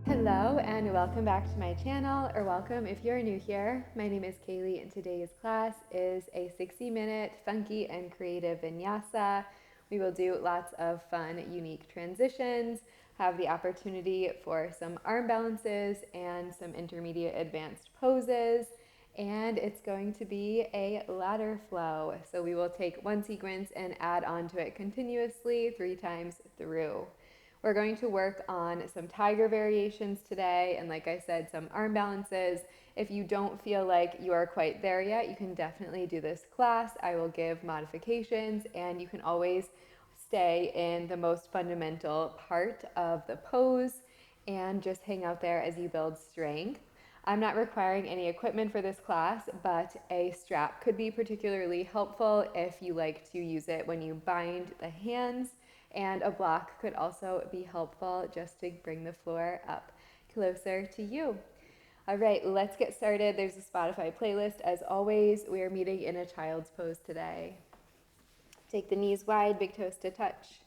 Hello and welcome back to my channel, or welcome if you're new here. My name is Kaylee and today's class is a 60-minute funky and creative vinyasa. We will do lots of fun, unique transitions, have the opportunity for some arm balances and some intermediate advanced poses, and it's going to be a ladder flow. So we will take one sequence and add on to it continuously 3 times through. We're going to work on some tiger variations today, and like I said, some arm balances. If you don't feel like you are quite there yet, you can definitely do this class. I will give modifications, and you can always stay in the most fundamental part of the pose and just hang out there as you build strength. I'm not requiring any equipment for this class, but a strap could be particularly helpful if you like to use it when you bind the hands, and a block could also be helpful just to bring the floor up closer to you. All right, let's get started. There's a Spotify playlist. As always, we are meeting in a child's pose today. Take the knees wide, big toes to touch.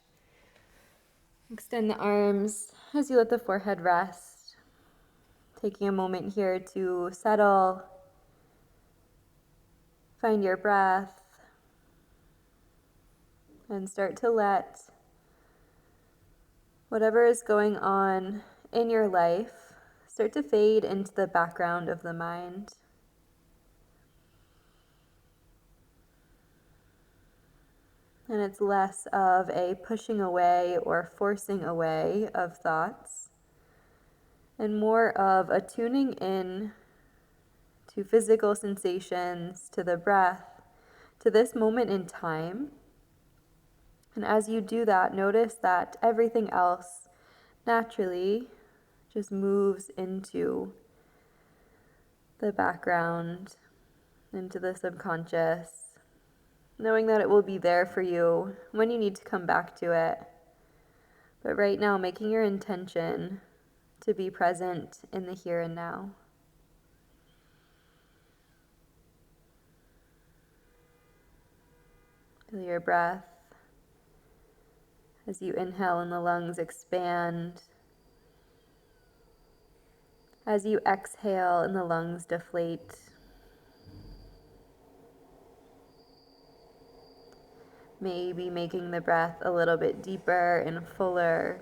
Extend the arms as you let the forehead rest. Taking a moment here to settle, find your breath, and start to let whatever is going on in your life start to fade into the background of the mind. And it's less of a pushing away or forcing away of thoughts, and more of a tuning in to physical sensations, to the breath, to this moment in time. And as you do that, notice that everything else naturally just moves into the background, into the subconscious, knowing that it will be there for you when you need to come back to it. But right now, making your intention to be present in the here and now. Feel your breath. As you inhale and the lungs expand. As you exhale and the lungs deflate. Maybe making the breath a little bit deeper and fuller.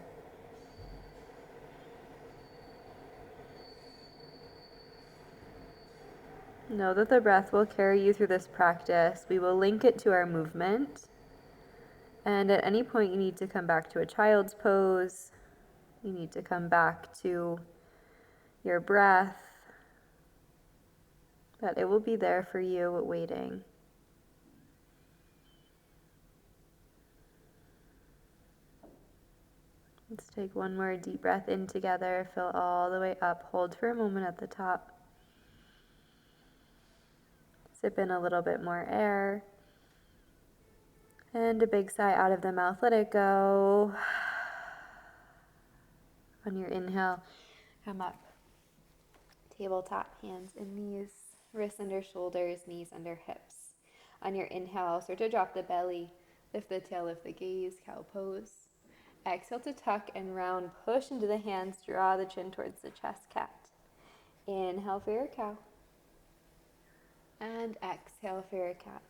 Know that the breath will carry you through this practice. We will link it to our movement. And at any point you need to come back to a child's pose. You need to come back to your breath. That it will be there for you waiting. Let's take one more deep breath in together. Fill all the way up. Hold for a moment at the top. Sip in a little bit more air. And a big sigh out of the mouth. Let it go. On your inhale, come up. Tabletop, hands and knees. Wrists under shoulders, knees under hips. On your inhale, start to drop the belly. Lift the tail, lift the gaze, cow pose. Exhale to tuck and round. Push into the hands. Draw the chin towards the chest, cat. Inhale for your cow. And exhale for your cat.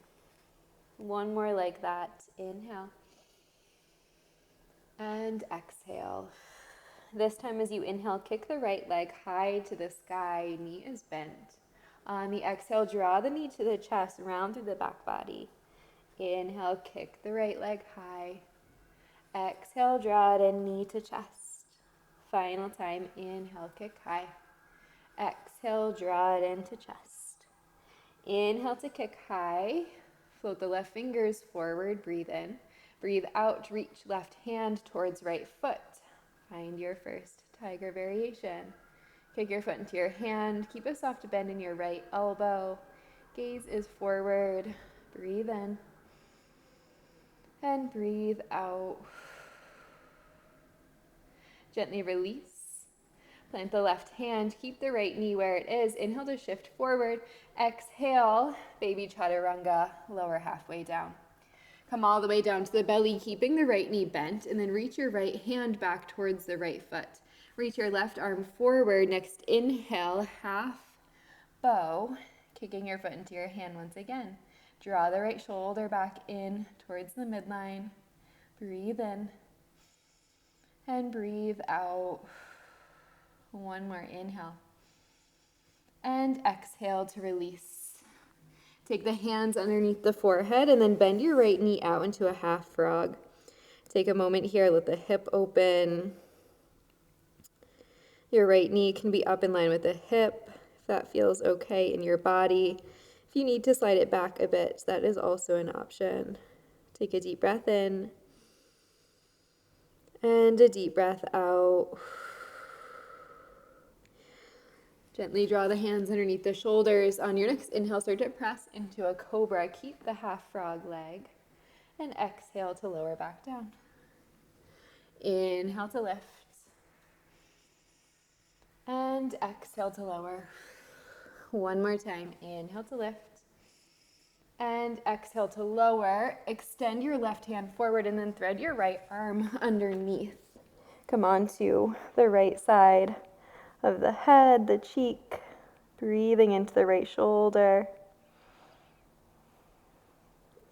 One more like that. Inhale. And exhale. This time as you inhale, kick the right leg high to the sky. Knee is bent. On the exhale, draw the knee to the chest, round through the back body. Inhale, kick the right leg high. Exhale, draw it in, knee to chest. Final time, inhale, kick high. Exhale, draw it into chest. Inhale to kick high. Float the left fingers forward, breathe in. Breathe out, reach left hand towards right foot. Find your first tiger variation. Kick your foot into your hand. Keep a soft bend in your right elbow. Gaze is forward. Breathe in. And breathe out. Gently release. Plant the left hand. Keep the right knee where it is. Inhale to shift forward. Exhale, baby chaturanga, lower halfway down. Come all the way down to the belly, keeping the right knee bent, and then reach your right hand back towards the right foot. Reach your left arm forward. Next inhale, half bow, kicking your foot into your hand once again. Draw the right shoulder back in towards the midline. Breathe in and breathe out. One more inhale. And exhale to release. Take the hands underneath the forehead and then bend your right knee out into a half frog. Take a moment here, let the hip open. Your right knee can be up in line with the hip, if that feels okay in your body. If you need to slide it back a bit, that is also an option. Take a deep breath in and a deep breath out. Gently draw the hands underneath the shoulders. On your next inhale, start to press into a cobra. Keep the half frog leg. And exhale to lower back down. Inhale to lift. And exhale to lower. One more time. Inhale to lift. And exhale to lower. Extend your left hand forward and then thread your right arm underneath. Come on to the right side of the head, the cheek. Breathing into the right shoulder.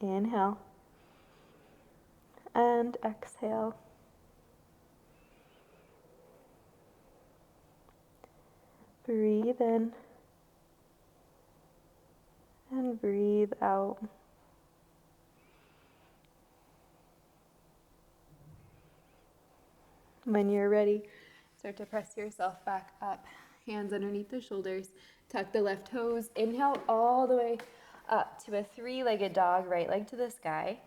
Inhale. And exhale. Breathe in. And breathe out. When you're ready, start to press yourself back up. Hands underneath the shoulders. Tuck the left toes. Inhale all the way up to a three-legged dog, right leg to the sky.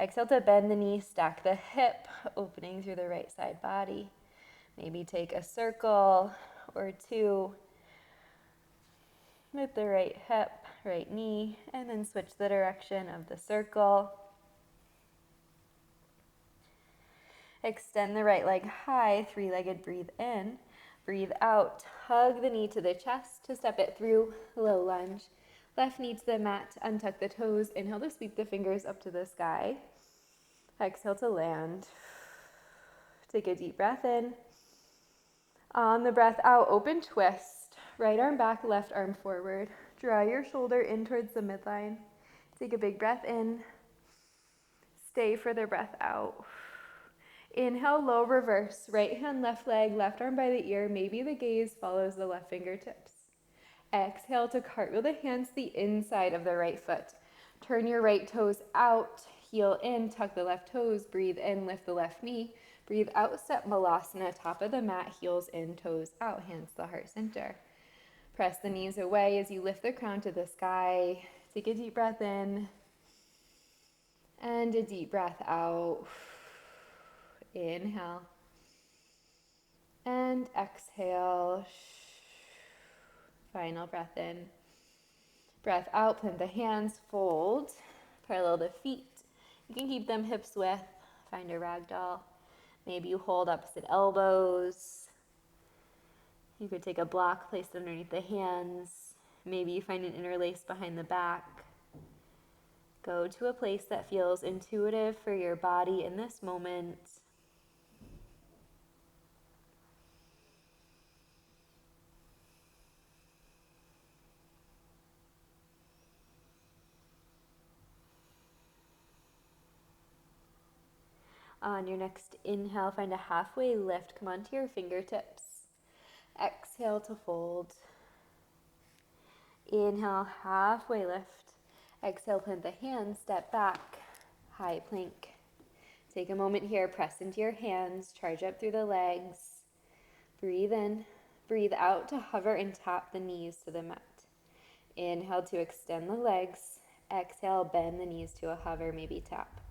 Exhale to bend the knee, stack the hip, opening through the right side body. Maybe take a circle or two with the right hip, right knee, and then switch the direction of the circle. Extend the right leg high, three-legged, breathe in. Breathe out, hug the knee to the chest to step it through, low lunge. Left knee to the mat, untuck the toes. Inhale to sweep the fingers up to the sky. Exhale to land. Take a deep breath in. On the breath out, open twist. Right arm back, left arm forward. Draw your shoulder in towards the midline. Take a big breath in. Stay for the breath out. Inhale, low reverse. Right hand, left leg, left arm by the ear. Maybe the gaze follows the left fingertips. Exhale to cartwheel the hands to the inside of the right foot. Turn your right toes out, heel in, tuck the left toes, breathe in, lift the left knee. Breathe out, step Malasana, top of the mat, heels in, toes out, hands to the heart center. Press the knees away as you lift the crown to the sky. Take a deep breath in and a deep breath out. Inhale and exhale. Final breath in. Breath out, plant the hands, fold, parallel the feet. You can keep them hips width, find a ragdoll. Maybe you hold opposite elbows. You could take a block placed underneath the hands. Maybe you find an interlace behind the back. Go to a place that feels intuitive for your body in this moment. On your next inhale, find a halfway lift. Come onto your fingertips. Exhale to fold. Inhale, halfway lift. Exhale, plant the hands, step back, high plank. Take a moment here, press into your hands, charge up through the legs. Breathe in, breathe out to hover and tap the knees to the mat. Inhale to extend the legs. Exhale, bend the knees to a hover, maybe tap.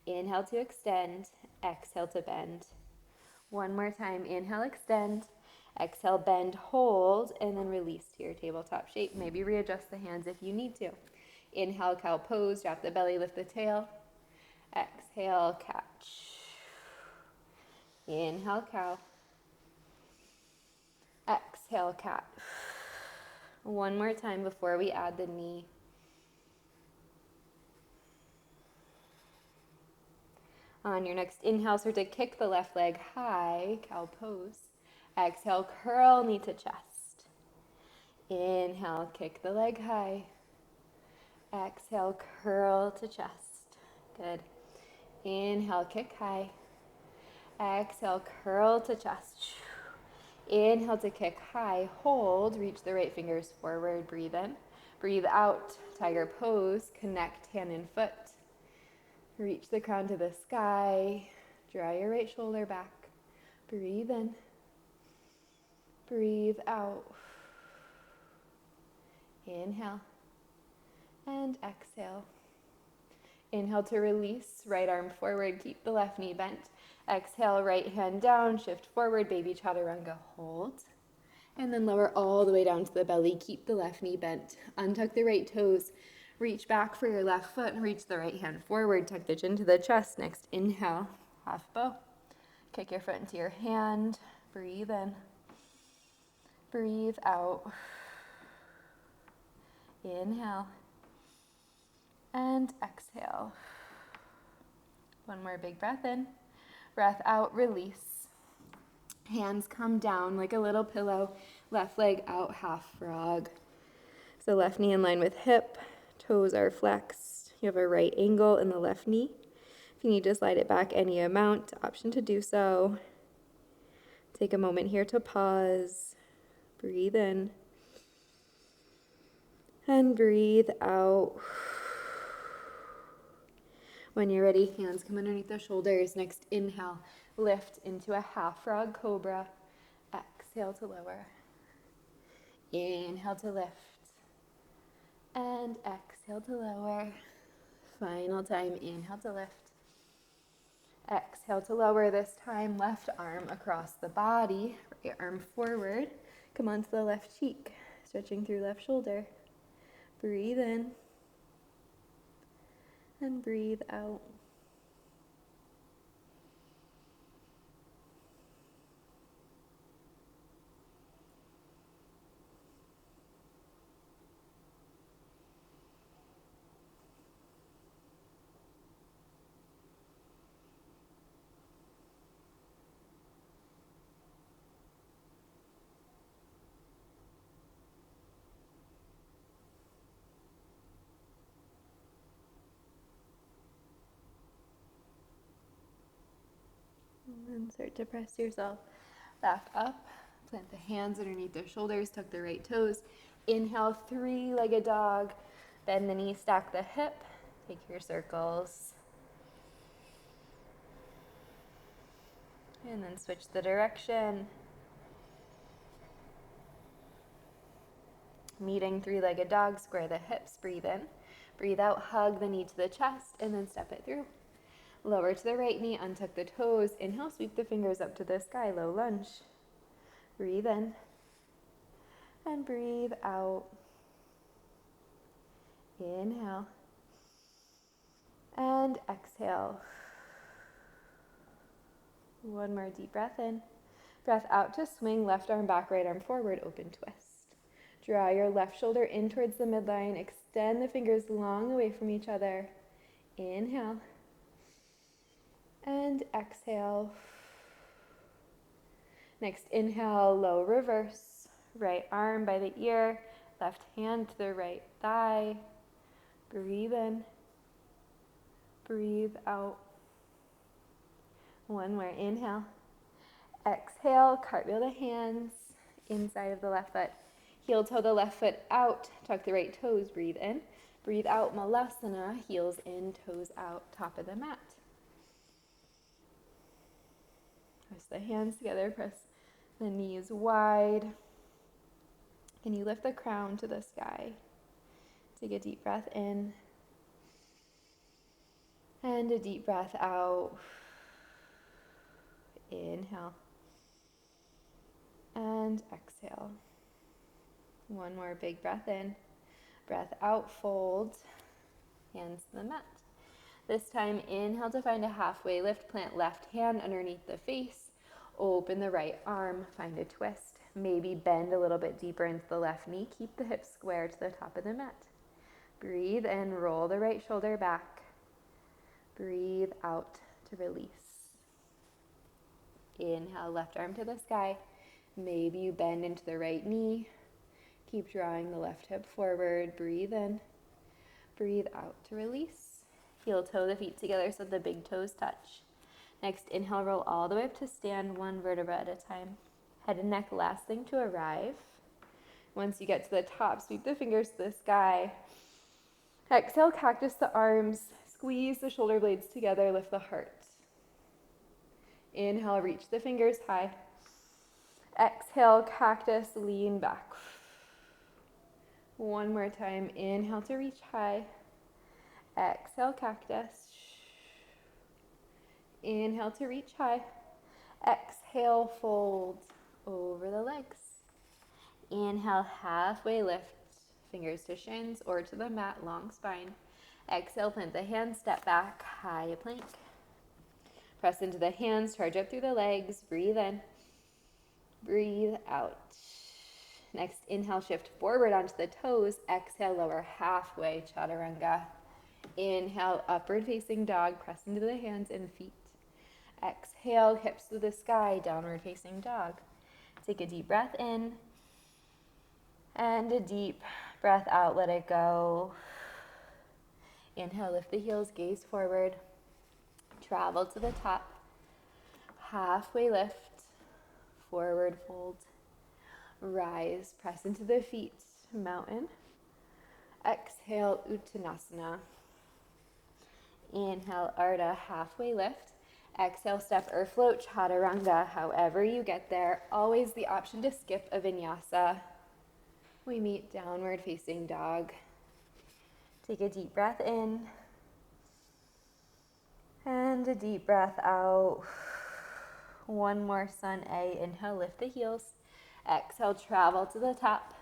Inhale to extend, exhale to bend. One more time, inhale, extend. Exhale, bend, hold, and then release to your tabletop shape. Maybe readjust the hands if you need to. Inhale, cow pose, drop the belly, lift the tail. Exhale, catch. Inhale, cow. Exhale, cat. One more time before we add the knee. On your next inhale, start to kick the left leg high, cow pose. Exhale, curl knee to chest. Inhale, kick the leg high. Exhale, curl to chest. Good. Inhale, kick high. Exhale, curl to chest. Inhale to kick high. Hold. Reach the right fingers forward. Breathe in. Breathe out. Tiger pose. Connect hand and foot. Reach the crown to the sky. Draw your right shoulder back. Breathe in. Breathe out. Inhale. And exhale. Inhale to release. Right arm forward. Keep the left knee bent. Exhale, right hand down. Shift forward. Baby chaturanga. Hold. And then lower all the way down to the belly. Keep the left knee bent. Untuck the right toes. Reach back for your left foot and reach the right hand forward. Tuck the chin to the chest. Next, inhale, half bow. Kick your foot into your hand. Breathe in. Breathe out. Inhale. And exhale. One more big breath in. Breath out, release. Hands come down like a little pillow. Left leg out, half frog. So left knee in line with hip. Toes are flexed. You have a right angle in the left knee. If you need to slide it back any amount, option to do so. Take a moment here to pause. Breathe in. And breathe out. When you're ready, hands come underneath the shoulders. Next, inhale, lift into a half frog cobra. Exhale to lower. Inhale to lift. And exhale to lower. Final time, inhale to lift. Exhale to lower. This time, left arm across the body, right arm forward. Come onto the left cheek, stretching through left shoulder. Breathe in. And breathe out. And start to press yourself back up. Plant the hands underneath the shoulders, tuck the right toes. Inhale, three-legged dog. Bend the knee, stack the hip. Take your circles. And then switch the direction. Meeting three-legged dog, square the hips, breathe in. Breathe out, hug the knee to the chest, and then step it through. Lower to the right knee, untuck the toes. Inhale, sweep the fingers up to the sky, low lunge. Breathe in. And breathe out. Inhale. And exhale. One more deep breath in. Breath out to swing, left arm back, right arm forward, open twist. Draw your left shoulder in towards the midline. Extend the fingers long away from each other. Inhale. And exhale. Next, inhale, low reverse. Right arm by the ear, left hand to the right thigh. Breathe in. Breathe out. One more, inhale. Exhale, cartwheel the hands inside of the left foot. Heel toe the left foot out, tuck the right toes, breathe in. Breathe out, Malasana, heels in, toes out, top of the mat. Press the hands together, press the knees wide. Can you lift the crown to the sky? Take a deep breath in. And a deep breath out. Inhale. And exhale. One more big breath in. Breath out, fold. Hands to the mat. This time, inhale to find a halfway lift. Plant left hand underneath the face. Open the right arm. Find a twist. Maybe bend a little bit deeper into the left knee. Keep the hips square to the top of the mat. Breathe in. Roll the right shoulder back. Breathe out to release. Inhale, left arm to the sky. Maybe you bend into the right knee. Keep drawing the left hip forward. Breathe in. Breathe out to release. Heel toe the feet together so the big toes touch. Next, inhale, roll all the way up to stand, one vertebra at a time. Head and neck last thing to arrive. Once you get to the top, sweep the fingers to the sky. Exhale, cactus the arms. Squeeze the shoulder blades together, lift the heart. Inhale, reach the fingers high. Exhale, cactus, lean back. One more time. Inhale to reach high. Exhale, cactus. Inhale to reach high. Exhale, fold over the legs. Inhale, halfway lift. Fingers to shins or to the mat, long spine. Exhale, plant the hands, step back, high plank. Press into the hands, charge up through the legs. Breathe in. Breathe out. Next, inhale, shift forward onto the toes. Exhale, lower halfway, chaturanga. Inhale, upward facing dog. Press into the hands and feet. Exhale, hips to the sky, downward facing dog. Take a deep breath in. And a deep breath out, let it go. Inhale, lift the heels, gaze forward. Travel to the top. Halfway lift. Forward fold. Rise, press into the feet. Mountain. Exhale, Uttanasana. Inhale, Ardha, halfway lift. Exhale, step or float, chaturanga. However you get there, always the option to skip a vinyasa. We meet downward facing dog. Take a deep breath in. And a deep breath out. One more, sun A. Inhale, lift the heels. Exhale, travel to the top.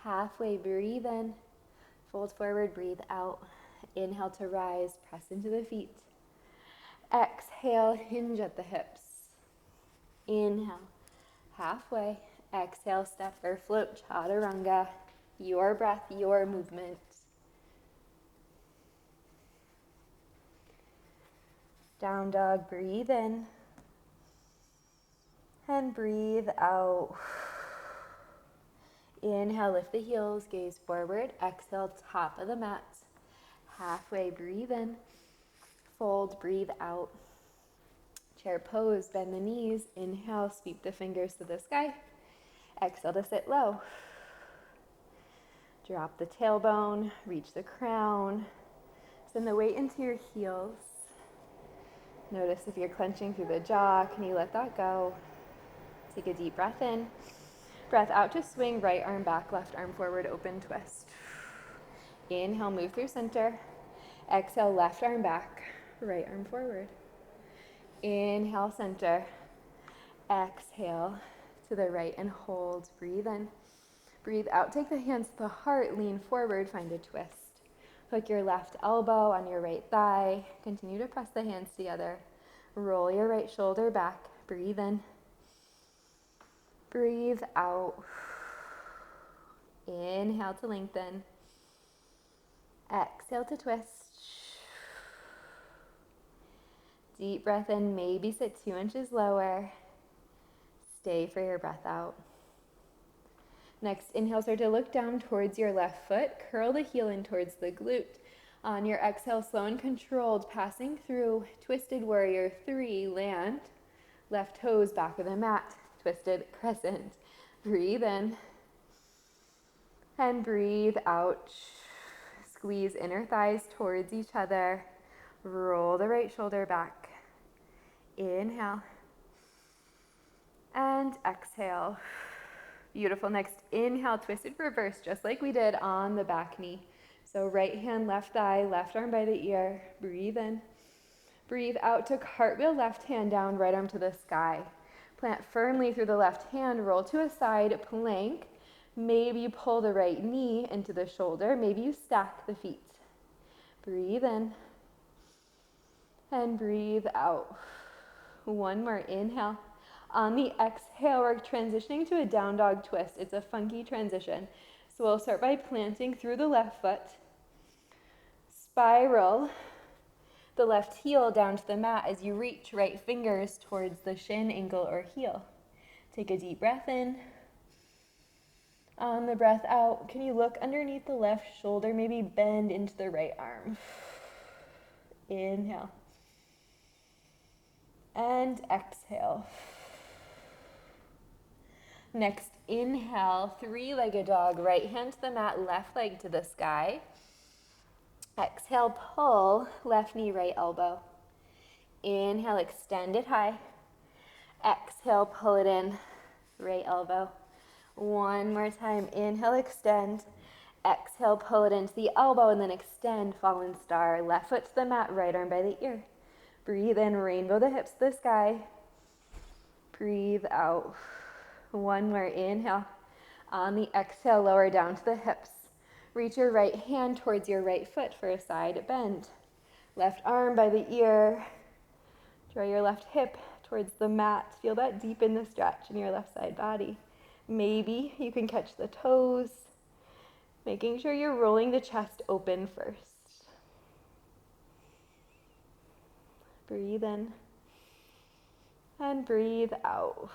Halfway, breathe in. Fold forward, breathe out. Inhale to rise, press into the feet. Exhale, hinge at the hips. Inhale, halfway. Exhale, step or float, chaturanga. Your breath, your movement. Down dog, breathe in. And breathe out. Inhale, lift the heels, gaze forward. Exhale, top of the mat. Halfway, breathe in. Fold, breathe out. Chair pose, bend the knees. Inhale, sweep the fingers to the sky. Exhale to sit low. Drop the tailbone, reach the crown. Send the weight into your heels. Notice if you're clenching through the jaw, can you let that go? Take a deep breath in. Breath out to swing, right arm back, left arm forward, open twist. Inhale, move through center. Exhale, left arm back, right arm forward. Inhale, center. Exhale to the right and hold. Breathe in. Breathe out. Take the hands to the heart. Lean forward. Find a twist. Hook your left elbow on your right thigh. Continue to press the hands together. Roll your right shoulder back. Breathe in. Breathe out. Inhale to lengthen. Exhale to twist. Deep breath in. Maybe sit 2 inches lower. Stay for your breath out. Next, inhale, start to look down towards your left foot. Curl the heel in towards the glute. On your exhale, slow and controlled, passing through twisted warrior 3, land. Left toes back of the mat, twisted crescent. Breathe in and breathe out. Squeeze inner thighs towards each other. Roll the right shoulder back. Inhale and exhale. Beautiful. Next, inhale, twisted reverse, just like we did on the back knee. So right hand, left thigh, left arm by the ear. Breathe in. Breathe out to cartwheel, left hand down, right arm to the sky. Plant firmly through the left hand, roll to a side plank. Maybe you pull the right knee into the shoulder. Maybe you stack the feet. Breathe in and breathe out. One more, inhale. On the exhale, we're transitioning to a down dog twist. It's a funky transition. So we'll start by planting through the left foot. Spiral the left heel down to the mat as you reach right fingers towards the shin, ankle, or heel. Take a deep breath in. On the breath out, can you look underneath the left shoulder, maybe bend into the right arm. Inhale. And exhale. Next, inhale, three-legged dog, right hand to the mat, left leg to the sky. Exhale, pull, left knee, right elbow. Inhale, extend it high. Exhale, pull it in, right elbow. One more time, inhale, extend. Exhale, pull it into the elbow and then extend, fallen star. Left foot to the mat, right arm by the ear. Breathe in, rainbow the hips to the sky. Breathe out. One more, inhale. On the exhale, lower down to the hips. Reach your right hand towards your right foot for a side bend. Left arm by the ear. Draw your left hip towards the mat. Feel that deep in the stretch in your left side body. Maybe you can catch the toes, making sure you're rolling the chest open first. Breathe in and breathe out.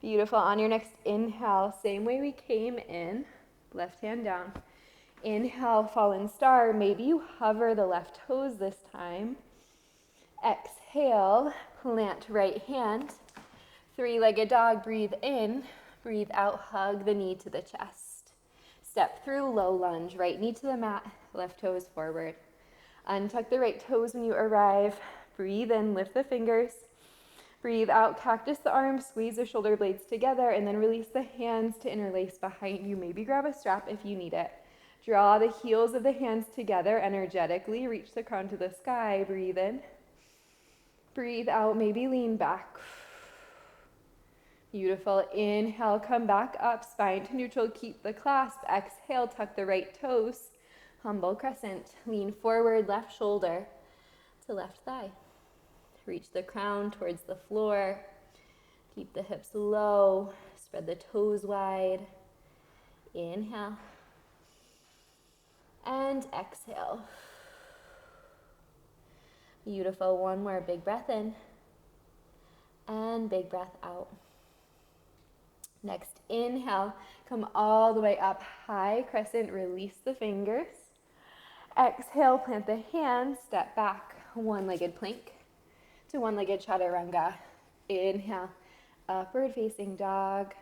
Beautiful. On your next inhale, same way we came in, left hand down. Inhale, fallen star. Maybe you hover the left toes this time. Exhale, plant right hand. Three-legged dog, breathe in, breathe out, hug the knee to the chest. Step through, low lunge, right knee to the mat, left toes forward. Untuck the right toes when you arrive. Breathe in, lift the fingers. Breathe out, cactus the arms, squeeze the shoulder blades together, and then release the hands to interlace behind you. Maybe grab a strap if you need it. Draw the heels of the hands together energetically. Reach the crown to the sky. Breathe in. Breathe out, maybe lean back. Beautiful. Inhale, come back up, spine to neutral, keep the clasp. Exhale, tuck the right toes. Humble crescent. Lean forward, left shoulder to left thigh. Reach the crown towards the floor. Keep the hips low. Spread the toes wide. Inhale. And exhale. Beautiful. One more big breath in. And big breath out. Next, inhale. Come all the way up. High crescent. Release the fingers. Exhale. Plant the hands. Step back. One-legged plank to one-legged chaturanga. Inhale, upward facing dog.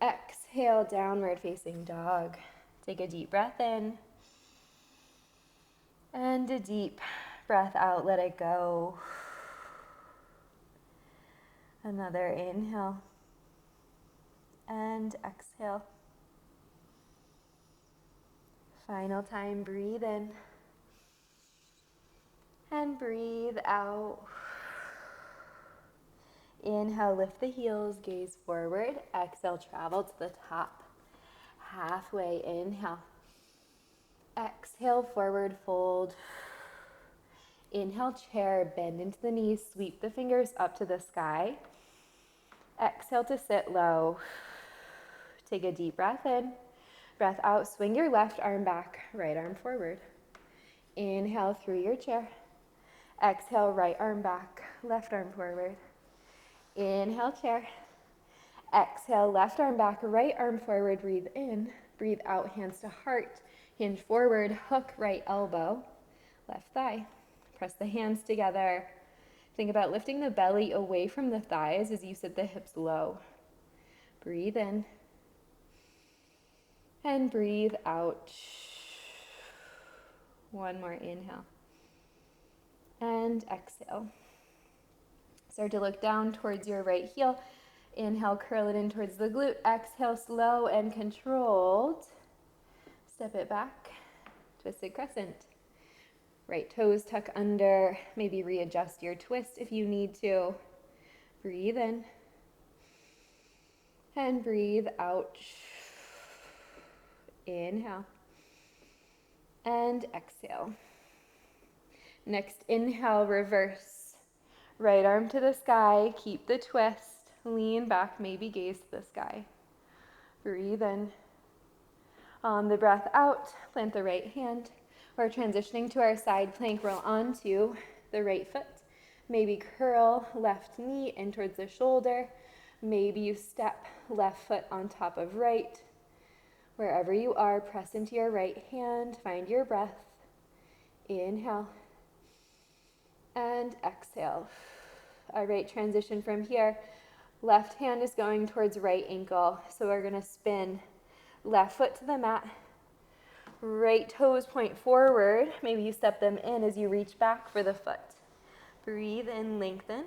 Exhale, downward facing dog. Take a deep breath in. And a deep breath out, let it go. Another inhale. And exhale. Final time, breathe in. And breathe out. Inhale, lift the heels, gaze forward. Exhale, travel to the top. Halfway, inhale. Exhale, forward fold. Inhale, chair, bend into the knees, sweep the fingers up to the sky. Exhale to sit low. Take a deep breath in. Breath out, swing your left arm back, right arm forward. Inhale through your chair. Exhale, right arm back, left arm forward. Inhale, chair. Exhale, left arm back, right arm forward. Breathe in. Breathe out, hands to heart. Hinge forward, hook right elbow, left thigh. Press the hands together. Think about lifting the belly away from the thighs as you sit the hips low. Breathe in. And breathe out. One more inhale. And exhale. Start to look down towards your right heel. Inhale, curl it in towards the glute. Exhale, slow and controlled. Step it back. Twisted crescent. Right toes tuck under. Maybe readjust your twist if you need to. Breathe in. And breathe out. Inhale. And exhale. Next, inhale, reverse. Right arm to the sky, keep the twist, lean back, maybe gaze to the sky. Breathe in. On the breath out, plant the right hand. We're transitioning to our side plank. Roll onto the right foot. Maybe curl left knee in towards the shoulder. Maybe you step left foot on top of right. Wherever you are, press into your right hand, find your breath. Inhale and exhale. All right, transition from here. Left hand is going towards right ankle, so we're gonna spin left foot to the mat. Right toes point forward. Maybe you step them in as you reach back for the foot. Breathe in, lengthen.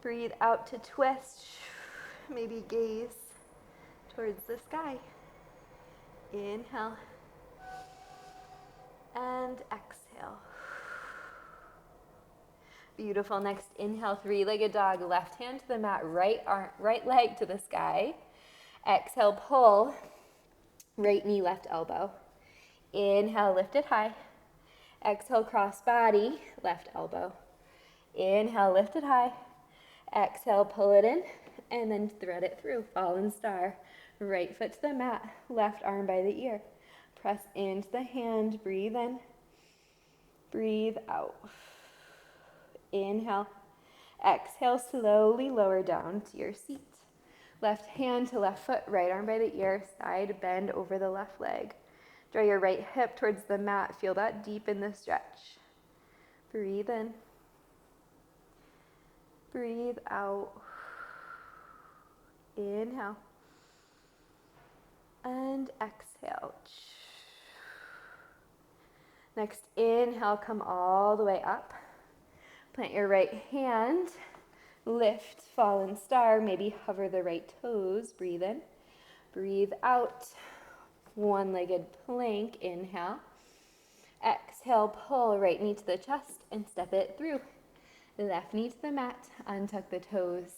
Breathe out to twist. Maybe gaze towards the sky. Inhale and exhale. Beautiful. Next, inhale, three-legged dog. Left hand to the mat, right leg to the sky. Exhale, pull. Right knee, left elbow. Inhale, lift it high. Exhale, cross body, left elbow. Inhale, lift it high. Exhale, pull it in, and then thread it through. Fallen star. Right foot to the mat, left arm by the ear. Press into the hand, breathe in. Breathe out. Inhale. Exhale, slowly lower down to your seat. Left hand to left foot, right arm by the ear, side bend over the left leg. Draw your right hip towards the mat. Feel that deep in the stretch. Breathe in. Breathe out. Inhale. And exhale. Next, inhale, come all the way up. Plant your right hand. Lift, fallen star. Maybe hover the right toes. Breathe in. Breathe out. One-legged plank. Inhale. Exhale, pull right knee to the chest and step it through. Left knee to the mat. Untuck the toes.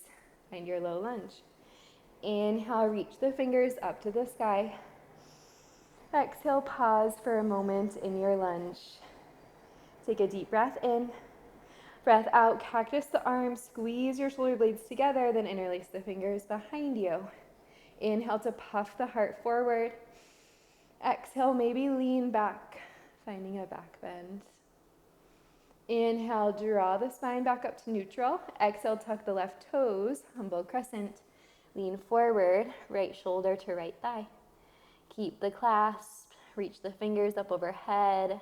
Find your low lunge. Inhale, reach the fingers up to the sky. Exhale, pause for a moment in your lunge. Take a deep breath in. Breath out, cactus the arms, squeeze your shoulder blades together, then interlace the fingers behind you. Inhale to puff the heart forward. Exhale, maybe lean back, finding a back bend. Inhale, draw the spine back up to neutral. Exhale, tuck the left toes, humble crescent. Lean forward, right shoulder to right thigh. Keep the clasp, reach the fingers up overhead.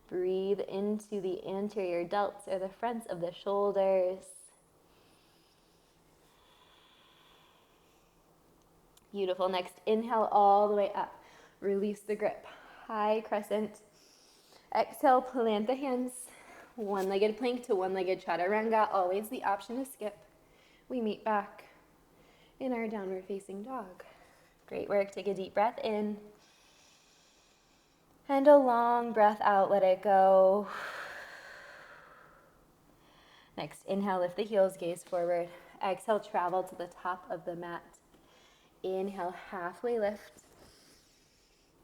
Breathe into the anterior delts or the fronts of the shoulders. Beautiful. Next, inhale all the way up. Release the grip. High crescent. Exhale, plant the hands. One-legged plank to one-legged chaturanga. Always the option to skip. We meet back in our downward facing dog. Great work. Take a deep breath in. And a long breath out, let it go. Next, inhale, lift the heels, gaze forward. Exhale, travel to the top of the mat. Inhale, halfway lift.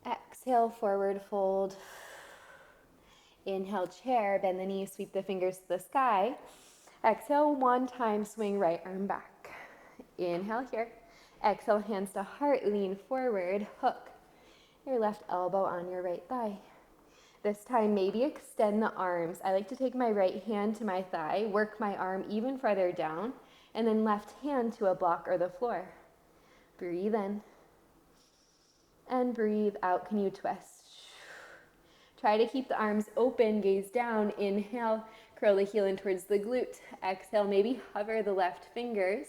Exhale, forward fold. Inhale, chair, bend the knees, sweep the fingers to the sky. Exhale, one time, swing right arm back. Inhale here. Exhale, hands to heart, lean forward, hook your left elbow on your right thigh. This time, maybe extend the arms. I like to take my right hand to my thigh, work my arm even farther down, and then left hand to a block or the floor. Breathe in. And breathe out. Can you twist? Try to keep the arms open, gaze down. Inhale, curl the heel in towards the glute. Exhale, maybe hover the left fingers,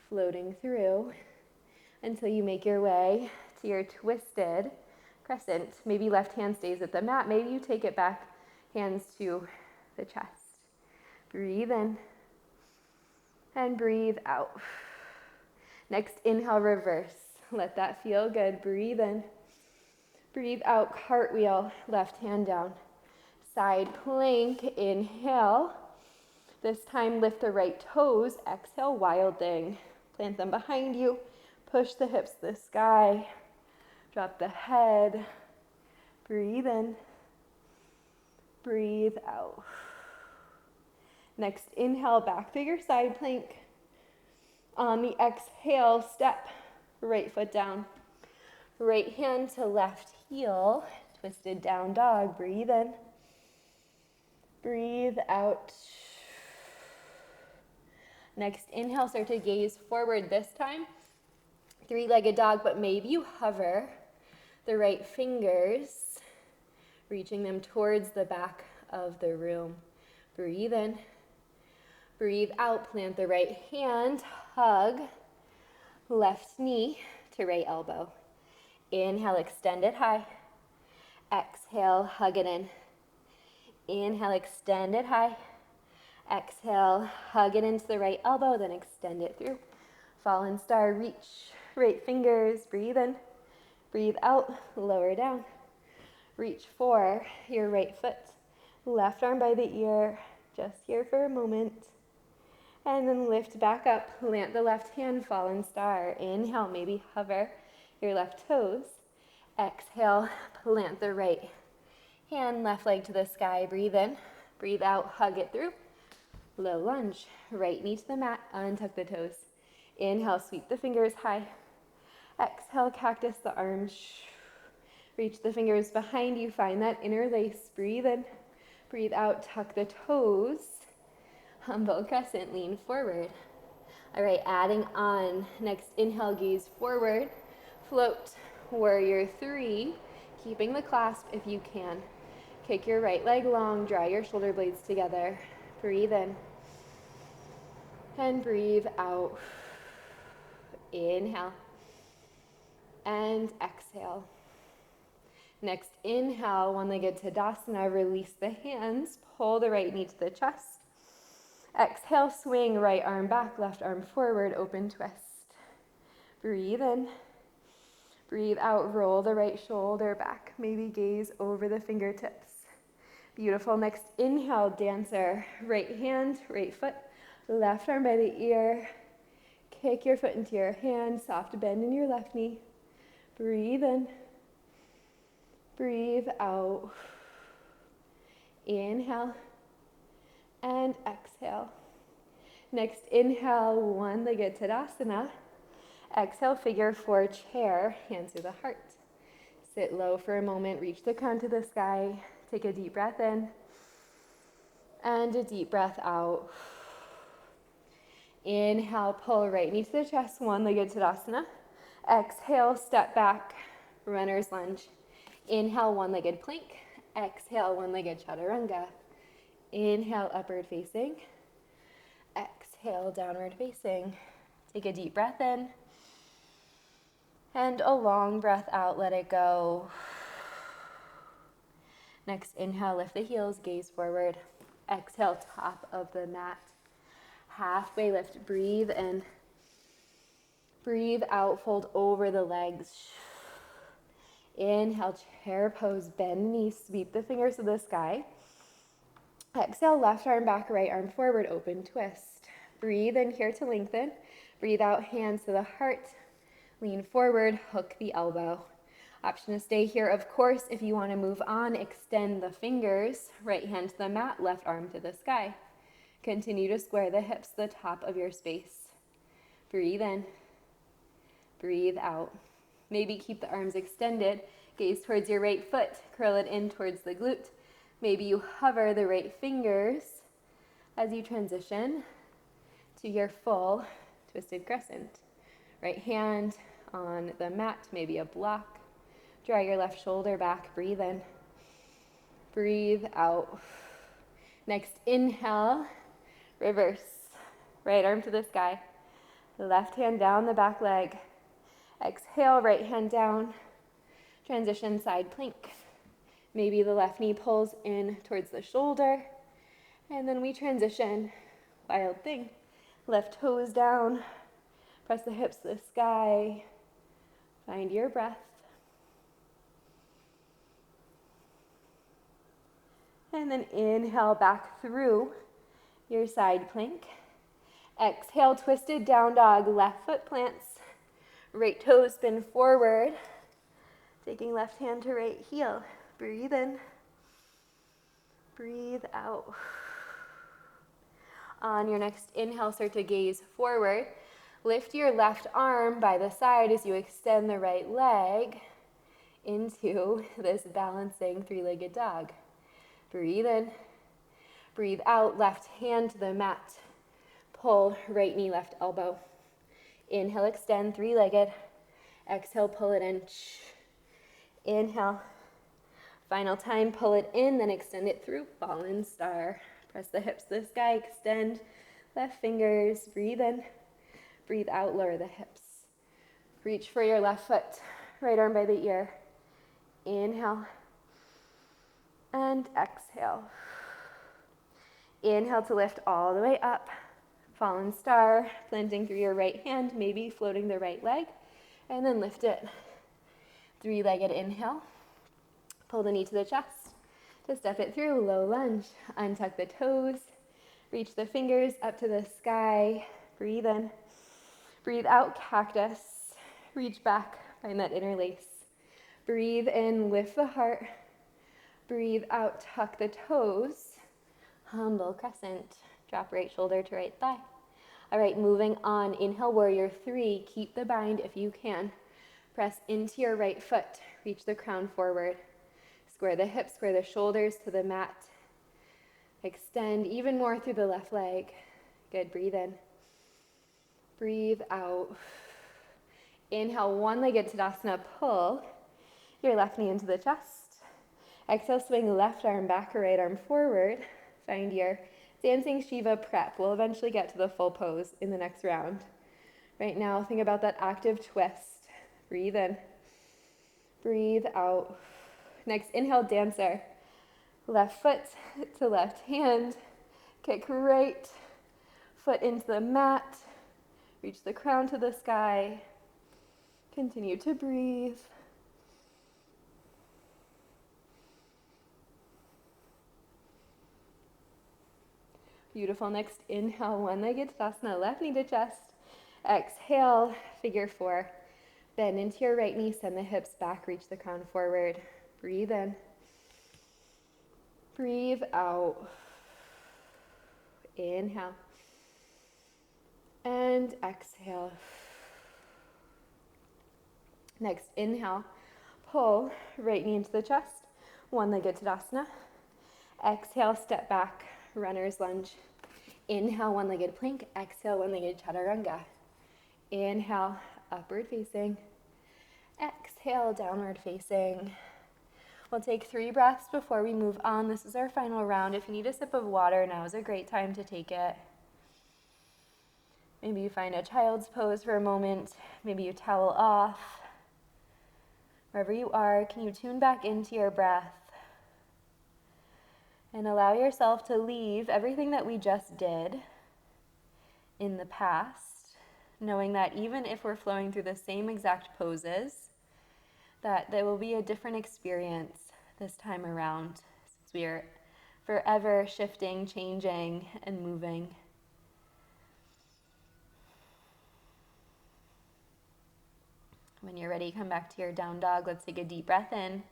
floating through until you make your way to your twisted crescent. Maybe left hand stays at the mat. Maybe you take it back, hands to the chest. Breathe in and breathe out. Next, inhale, reverse. Let that feel good. Breathe in. Breathe out, cartwheel, left hand down. Side plank, inhale. This time, lift the right toes. Exhale, wild thing. Plant them behind you. Push the hips to the sky. Drop the head. Breathe in. Breathe out. Next, inhale, back figure side plank. On the exhale, step right foot down. Right hand to left heel. Twisted down dog. Breathe in. Breathe out. Next inhale, start to gaze forward this time. Three-legged dog, but maybe you hover the right fingers, reaching them towards the back of the room. Breathe in. Breathe out, plant the right hand, hug left knee to right elbow. Inhale, extend it high. Exhale, hug it in. Inhale, extend it high. Exhale, hug it into the right elbow, then extend it through. Fallen star, reach right fingers, breathe in. Breathe out, lower down. Reach for your right foot. Left arm by the ear, just here for a moment. And then lift back up, plant the left hand, fallen star. Inhale, maybe hover your left toes. Exhale, plant the right hand, left leg to the sky. Breathe in, breathe out, hug it through. Low lunge, right knee to the mat, untuck the toes. Inhale, sweep the fingers high. Exhale, cactus the arms. Reach the fingers behind you, find that interlace. Breathe in, breathe out, tuck the toes. Humble crescent, lean forward. All right, adding on. Next inhale, gaze forward. Float, warrior three. Keeping the clasp if you can. Kick your right leg long, draw your shoulder blades together. Breathe in. And breathe out. Inhale. And exhale. Next inhale, one-legged Tadasana, release the hands, pull the right knee to the chest. Exhale, swing, right arm back, left arm forward, open twist. Breathe in. Breathe out, roll the right shoulder back, maybe gaze over the fingertips. Beautiful. Next inhale, dancer, right hand, right foot, left arm by the ear. Kick your foot into your hand, soft bend in your left knee. Breathe in. Breathe out. Inhale and exhale. Next inhale, one-legged Tadasana. Exhale, figure four chair, hands to the heart. Sit low for a moment, reach the crown to the sky. Take a deep breath in and a deep breath out. Inhale, pull right knee to the chest, one-legged Tadasana. Exhale, step back, runner's lunge. Inhale, one-legged plank. Exhale, one-legged chaturanga. Inhale, upward facing. Exhale, downward facing. Take a deep breath in. And a long breath out, let it go. Next inhale, lift the heels, gaze forward. Exhale, top of the mat. Halfway lift, breathe in. Breathe out, fold over the legs. Inhale, chair pose, bend knees, sweep the fingers to the sky. Exhale, left arm back, right arm forward, open twist. Breathe in here to lengthen. Breathe out, hands to the heart. Lean forward, hook the elbow. Option to stay here, of course. If you want to move on, extend the fingers. Right hand to the mat, left arm to the sky. Continue to square the hips to the top of your space. Breathe in. Breathe out. Maybe keep the arms extended. Gaze towards your right foot. Curl it in towards the glute. Maybe you hover the right fingers as you transition to your full twisted crescent. Right hand on the mat, maybe a block. Draw your left shoulder back, breathe in. Breathe out. Next inhale, reverse. Right arm to the sky. Left hand down the back leg. Exhale, right hand down. Transition side plank. Maybe the left knee pulls in towards the shoulder. And then we transition, wild thing. Left toes down. Press the hips to the sky. Find your breath. And then inhale back through your side plank. Exhale, twisted down dog, left foot plants. Right toes spin forward. Taking left hand to right heel. Breathe in. Breathe out. On your next inhale, start to gaze forward. Lift your left arm by the side as you extend the right leg into this balancing three-legged dog. Breathe in. Breathe out, left hand to the mat. Pull, right knee, left elbow. Inhale, extend, three-legged. Exhale, pull it in. Inhale. Final time, pull it in, then extend it through, fallen star. Press the hips to the sky, extend left fingers, breathe in, breathe out, lower the hips. Reach for your left foot, right arm by the ear. Inhale and exhale. Inhale to lift all the way up, fallen star, planting through your right hand, maybe floating the right leg, and then lift it. Three-legged inhale. Pull the knee to the chest to step it through, low lunge. Untuck the toes, reach the fingers up to the sky. Breathe in, breathe out, cactus. Reach back, find that interlace. Breathe in, lift the heart. Breathe out, tuck the toes. Humble crescent, drop right shoulder to right thigh. All right, moving on, inhale, warrior three. Keep the bind if you can. Press into your right foot, reach the crown forward. Square the hips, square the shoulders to the mat. Extend even more through the left leg. Good, breathe in. Breathe out. Inhale, one-legged Tadasana, pull your left knee into the chest. Exhale, swing left arm back or right arm forward. Find your dancing Shiva prep. We'll eventually get to the full pose in the next round. Right now, think about that active twist. Breathe in. Breathe out. Next, inhale, dancer. Left foot to left hand. Kick right foot into the mat. Reach the crown to the sky. Continue to breathe. Beautiful. Next, inhale, one-legged Tadasana, left knee to chest. Exhale, figure four. Bend into your right knee, send the hips back, reach the crown forward. Breathe in. Breathe out. Inhale. And exhale. Next, inhale. Pull right knee into the chest. One-legged Tadasana. Exhale, step back, runner's lunge. Inhale, one-legged plank. Exhale, one-legged chaturanga. Inhale, upward facing. Exhale, downward facing. We'll take 3 breaths before we move on. This is our final round. If you need a sip of water, now is a great time to take it. Maybe you find a child's pose for a moment. Maybe you towel off. Wherever you are, can you tune back into your breath and allow yourself to leave everything that we just did in the past, knowing that even if we're flowing through the same exact poses, that there will be a different experience this time around, since we are forever shifting, changing, and moving. When you're ready, come back to your down dog. Let's take a deep breath in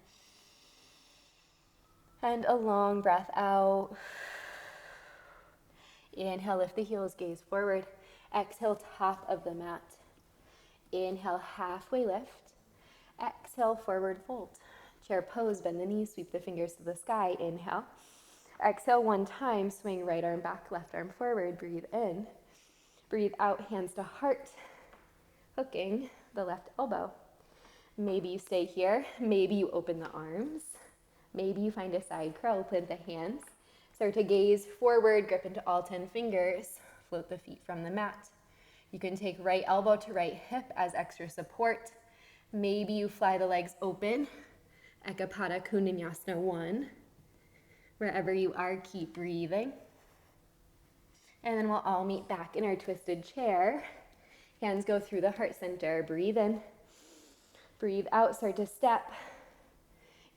and a long breath out. Inhale, lift the heels, gaze forward. Exhale, top of the mat. Inhale, halfway lift. Exhale, forward fold. Chair pose, bend the knees, sweep the fingers to the sky. Inhale. Exhale one time, swing right arm back, left arm forward. Breathe in. Breathe out, hands to heart, hooking the left elbow. Maybe you stay here. Maybe you open the arms. Maybe you find a side curl, plant the hands. Start to gaze forward, grip into all 10 fingers. Float the feet from the mat. You can take right elbow to right hip as extra support. Maybe you fly the legs open. Ekapada Kundinyasana 1. Wherever you are, keep breathing. And then we'll all meet back in our twisted chair. Hands go through the heart center. Breathe in. Breathe out. Start to step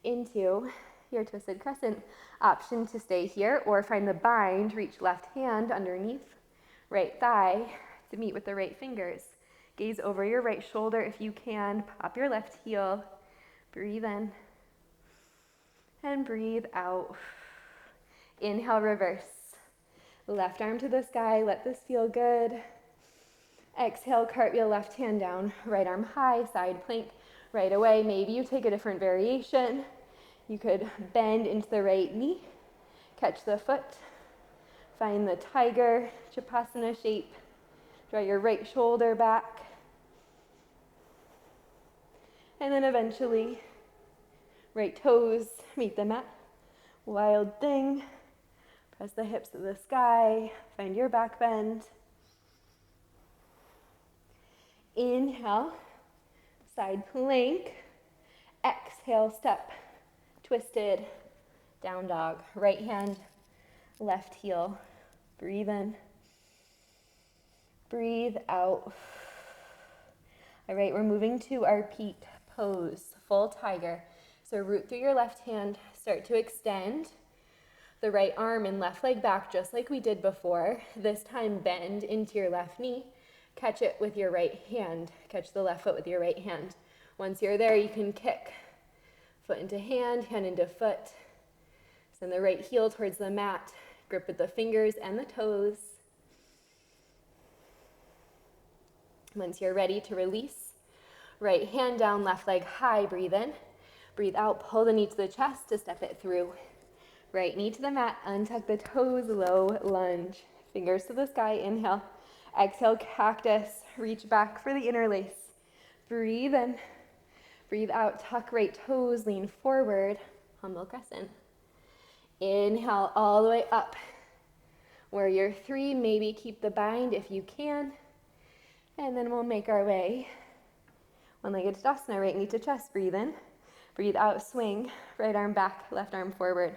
into your twisted crescent. Option to stay here or find the bind. Reach left hand underneath right thigh to meet with the right fingers. Gaze over your right shoulder if you can. Pop your left heel. Breathe in. And breathe out. Inhale, reverse. Left arm to the sky. Let this feel good. Exhale, cartwheel left hand down. Right arm high, side plank. Right away, maybe you take a different variation. You could bend into the right knee. Catch the foot. Find the tiger, Chapasana shape. Draw your right shoulder back. And then eventually, right toes meet the mat. Wild thing. Press the hips to the sky. Find your back bend. Inhale, side plank. Exhale, step, twisted, down dog. Right hand, left heel. Breathe in. Breathe out. All right, we're moving to our peak pose, full tiger. So root through your left hand, start to extend the right arm and left leg back just like we did before. This time bend into your left knee. Catch it with your right hand. Catch the left foot with your right hand. Once you're there, you can kick foot into hand, hand into foot. Send the right heel towards the mat. Grip with the fingers and the toes. Once you're ready to release, right hand down, left leg high, breathe in. Breathe out, pull the knee to the chest to step it through. Right knee to the mat, untuck the toes, low lunge. Fingers to the sky, inhale. Exhale, cactus, reach back for the interlace. Breathe in. Breathe out, tuck right toes, lean forward, humble crescent. Inhale all the way up. Warrior three, maybe keep the bind if you can. And then we'll make our way. One-legged Tadasana, right knee to chest, breathe in. Breathe out, swing, right arm back, left arm forward.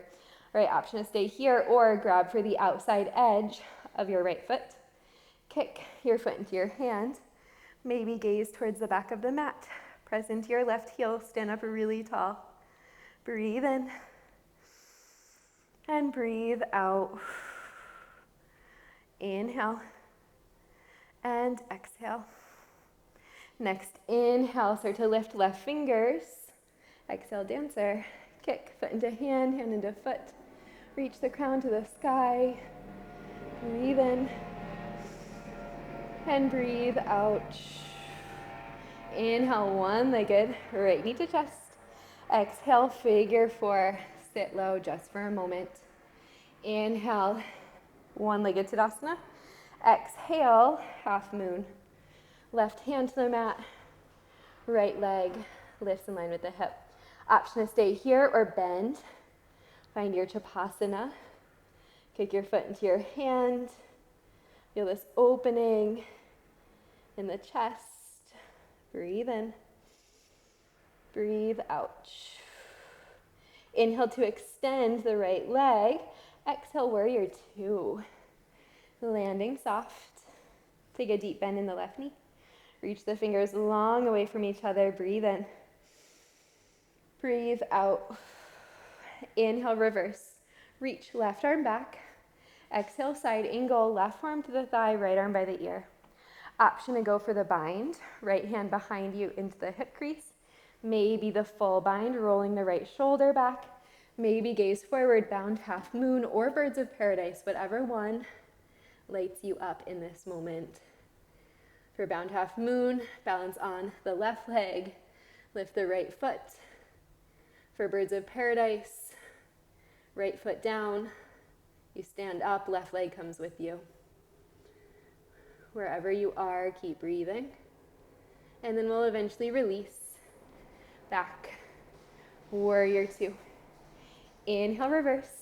All right, option to stay here or grab for the outside edge of your right foot. Kick your foot into your hand. Maybe gaze towards the back of the mat. Press into your left heel, stand up really tall. Breathe in. And breathe out. Inhale. And exhale. Next, inhale, start to lift left fingers. Exhale, dancer. Kick, foot into hand, hand into foot. Reach the crown to the sky. Breathe in. And breathe out. Inhale, one-legged, right knee to chest. Exhale, figure four. Sit low just for a moment. Inhale, one-legged Tadasana. Exhale, half moon. Left hand to the mat. Right leg lifts in line with the hip. Option to stay here or bend. Find your Chapasana. Kick your foot into your hand. Feel this opening in the chest. Breathe in. Breathe out. Inhale to extend the right leg. Exhale, warrior two. Landing soft. Take a deep bend in the left knee. Reach the fingers long away from each other. Breathe in. Breathe out. Inhale, reverse. Reach left arm back. Exhale, side angle. Left arm to the thigh, right arm by the ear. Option to go for the bind. Right hand behind you into the hip crease. Maybe the full bind, rolling the right shoulder back. Maybe gaze forward, bound half moon or birds of paradise, whatever one lights you up in this moment. For bound half moon, balance on the left leg, lift the right foot. For birds of paradise, right foot down, you stand up, left leg comes with you. Wherever you are, keep breathing. And then we'll eventually release back. Warrior two. Inhale, reverse.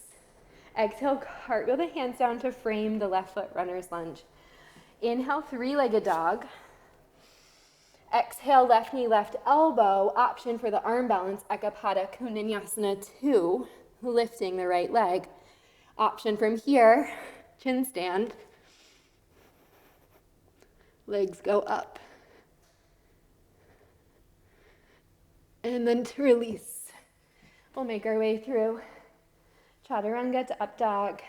Exhale, cartwheel the hands down to frame the left foot runner's lunge. Inhale, three-legged dog. Exhale, left knee, left elbow. Option for the arm balance, Ekapada Kundinyasana 2, lifting the right leg. Option from here, chin stand. Legs go up. And then to release, we'll make our way through Chaturanga to up dog.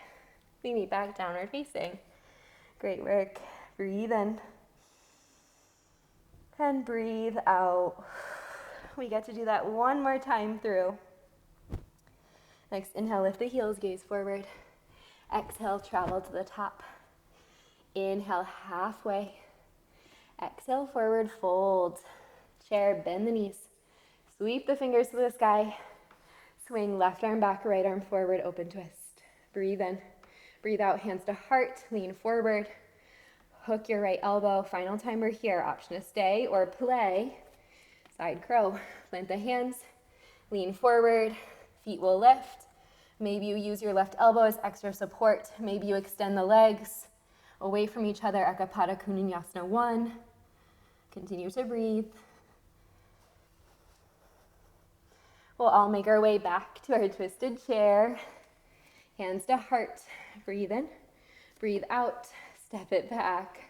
We meet back downward facing. Great work. Breathe in. And breathe out. We get to do that one more time through. Next, inhale, lift the heels, gaze forward. Exhale, travel to the top. Inhale, halfway. Exhale, forward fold. Chair, bend the knees. Sweep the fingers to the sky. Swing left arm back, right arm forward, open twist. Breathe in. Breathe out, hands to heart, lean forward. Hook your right elbow. Final time we're here. Option to stay or play. Side crow. Plant the hands, lean forward, feet will lift. Maybe you use your left elbow as extra support. Maybe you extend the legs away from each other. Ekapada Konasana 1. Continue to breathe. We'll all make our way back to our twisted chair. Hands to heart. Breathe in. Breathe out. Step it back.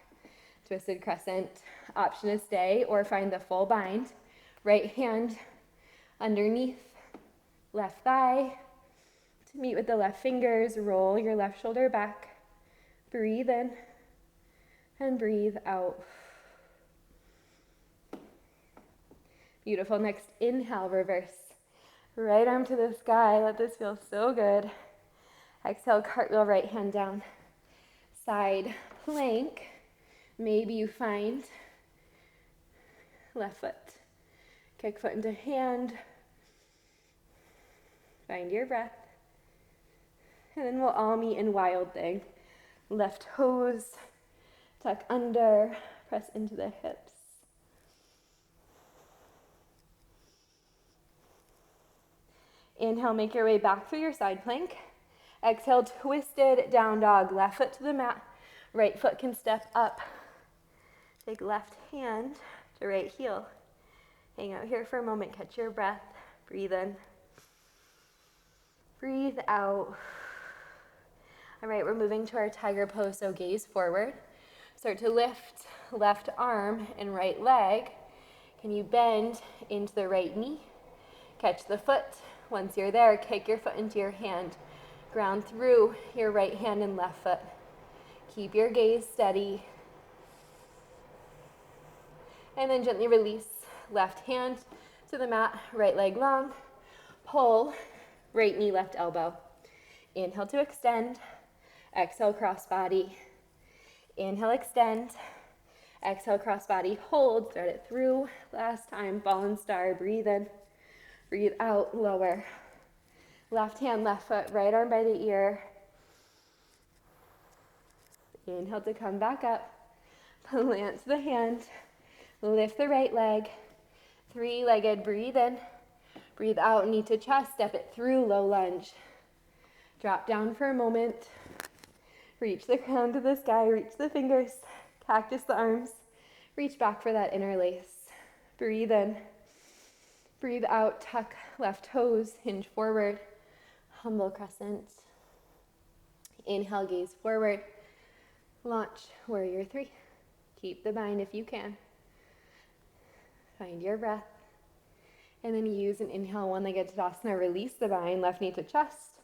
Twisted crescent. Option to stay or find the full bind. Right hand underneath left thigh. To meet with the left fingers, roll your left shoulder back. Breathe in and breathe out. Beautiful. Next, inhale, reverse. Right arm to the sky. Let this feel so good. Exhale, cartwheel, right hand down. Side plank. Maybe you find left foot. Kick foot into hand. Find your breath. And then we'll all meet in wild thing. Left toes, tuck under, press into the hips. Inhale, make your way back through your side plank. Exhale, twisted down dog. Left foot to the mat. Right foot can step up. Take left hand to right heel. Hang out here for a moment. Catch your breath. Breathe in. Breathe out. All right, we're moving to our tiger pose, so gaze forward. Start to lift left arm and right leg. Can you bend into the right knee? Catch the foot. Once you're there, kick your foot into your hand. Ground through your right hand and left foot. Keep your gaze steady. And then gently release left hand to the mat, right leg long. Pull, right knee, left elbow. Inhale to extend. Exhale, cross body. Inhale, extend. Exhale, cross body. Hold, thread it through. Last time, fallen star. Breathe in. Breathe out, lower. Left hand, left foot, right arm by the ear. Inhale to come back up. Plant the hand. Lift the right leg. Three-legged, breathe in. Breathe out, knee to chest, step it through, low lunge. Drop down for a moment. Reach the crown to the sky, reach the fingers, cactus the arms. Reach back for that interlace. Breathe in. Breathe out, tuck left toes, hinge forward. Humble crescent. Inhale, gaze forward. Launch, warrior 3. Keep the bind if you can. Find your breath. And then use an inhale, one-legged Tadasana. Release the bind, left knee to chest.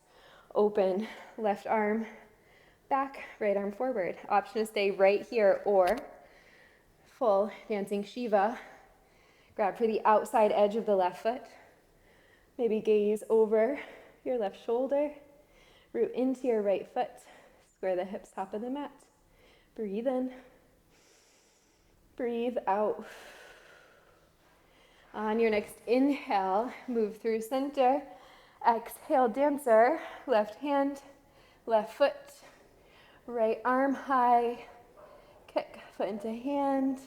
Open, left arm back, right arm forward. Option to stay right here or full dancing Shiva. Grab for the outside edge of the left foot. Maybe gaze over your left shoulder. Root into your right foot. Square the hips, top of the mat. Breathe in. Breathe out. On your next inhale, move through center. Exhale, dancer. Left hand, left foot. Right arm high. Kick foot into hand.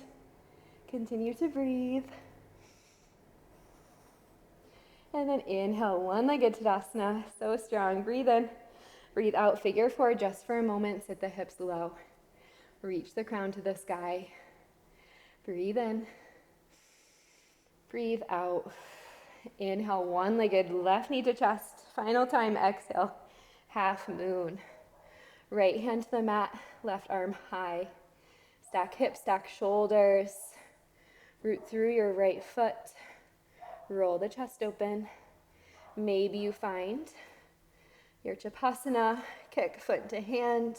Continue to breathe. And then inhale, one-legged Tadasana. So strong. Breathe in. Breathe out, figure 4 just for a moment. Sit the hips low. Reach the crown to the sky. Breathe in. Breathe out. Inhale, one-legged left knee to chest. Final time, exhale, half moon. Right hand to the mat, left arm high. Stack hips, stack shoulders. Root through your right foot. Roll the chest open. Maybe you find your Chapasana. Kick foot to hand.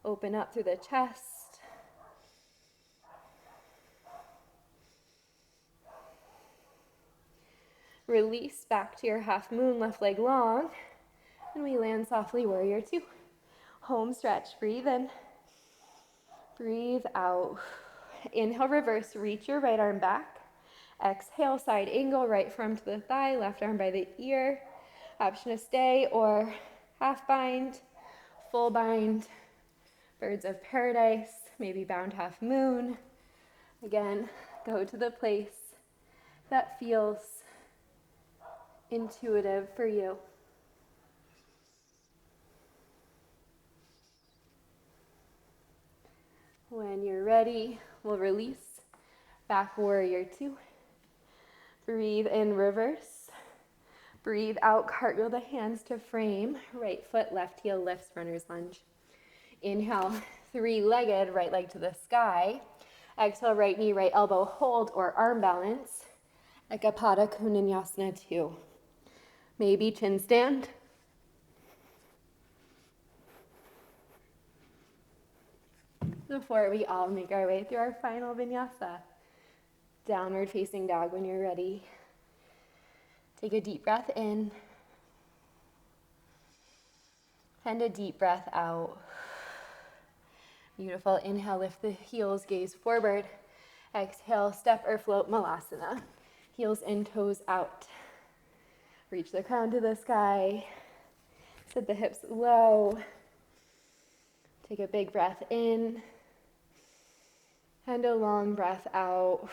Open up through the chest. Release back to your half moon, left leg long. And we land softly, warrior 2. Home stretch, breathe in. Breathe out. Inhale, reverse, reach your right arm back. Exhale, side angle, right forearm to the thigh, left arm by the ear. Option to stay or half bind. full bind, birds of paradise, maybe bound half moon. Again, go to the place that feels intuitive for you. When you're ready, we'll release. Back warrior two. Breathe in reverse. Breathe out, cartwheel the hands to frame. Right foot, left heel lifts, runner's lunge. Inhale, three-legged, right leg to the sky. Exhale, right knee, right elbow, hold or arm balance. Ekapada Konasana 2. Maybe chin stand. Before we all make our way through our final vinyasa. Downward facing dog when you're ready. Take a deep breath in. And a deep breath out. Beautiful. Inhale, lift the heels, gaze forward. Exhale, step or float Malasana. Heels and toes out. Reach the crown to the sky. Sit the hips low. Take a big breath in. And a long breath out.